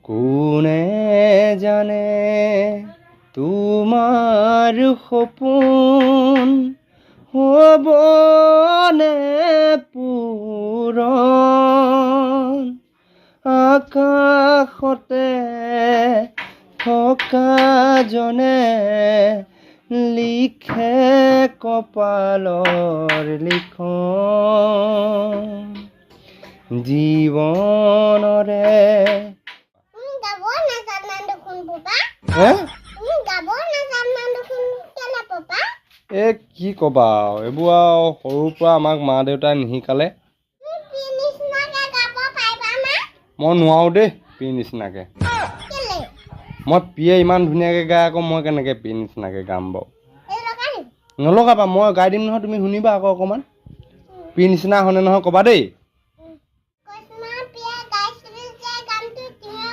কোনে জানে তোমাৰ সপোন হ'বনে পূৰণ আকাশতে থকা জনে লিখে কপালৰ লিখন জীৱনৰে কি ক'বা এইবোৰ আৰু সৰুৰ পৰা আমাক মা দেউতাই নিশিকালে মই নোৱাৰো দেই পি নিচিনাকে মই পিয়ে ইমান ধুনীয়াকে গাই আকৌ মই কেনেকে পি নিচিনাকে গাম বাৰু নলগাবা মই গাই দিম নহয় তুমি শুনিবা আকৌ অকণমান পি নিচিনা হয়নে নহয় ক'বা দেই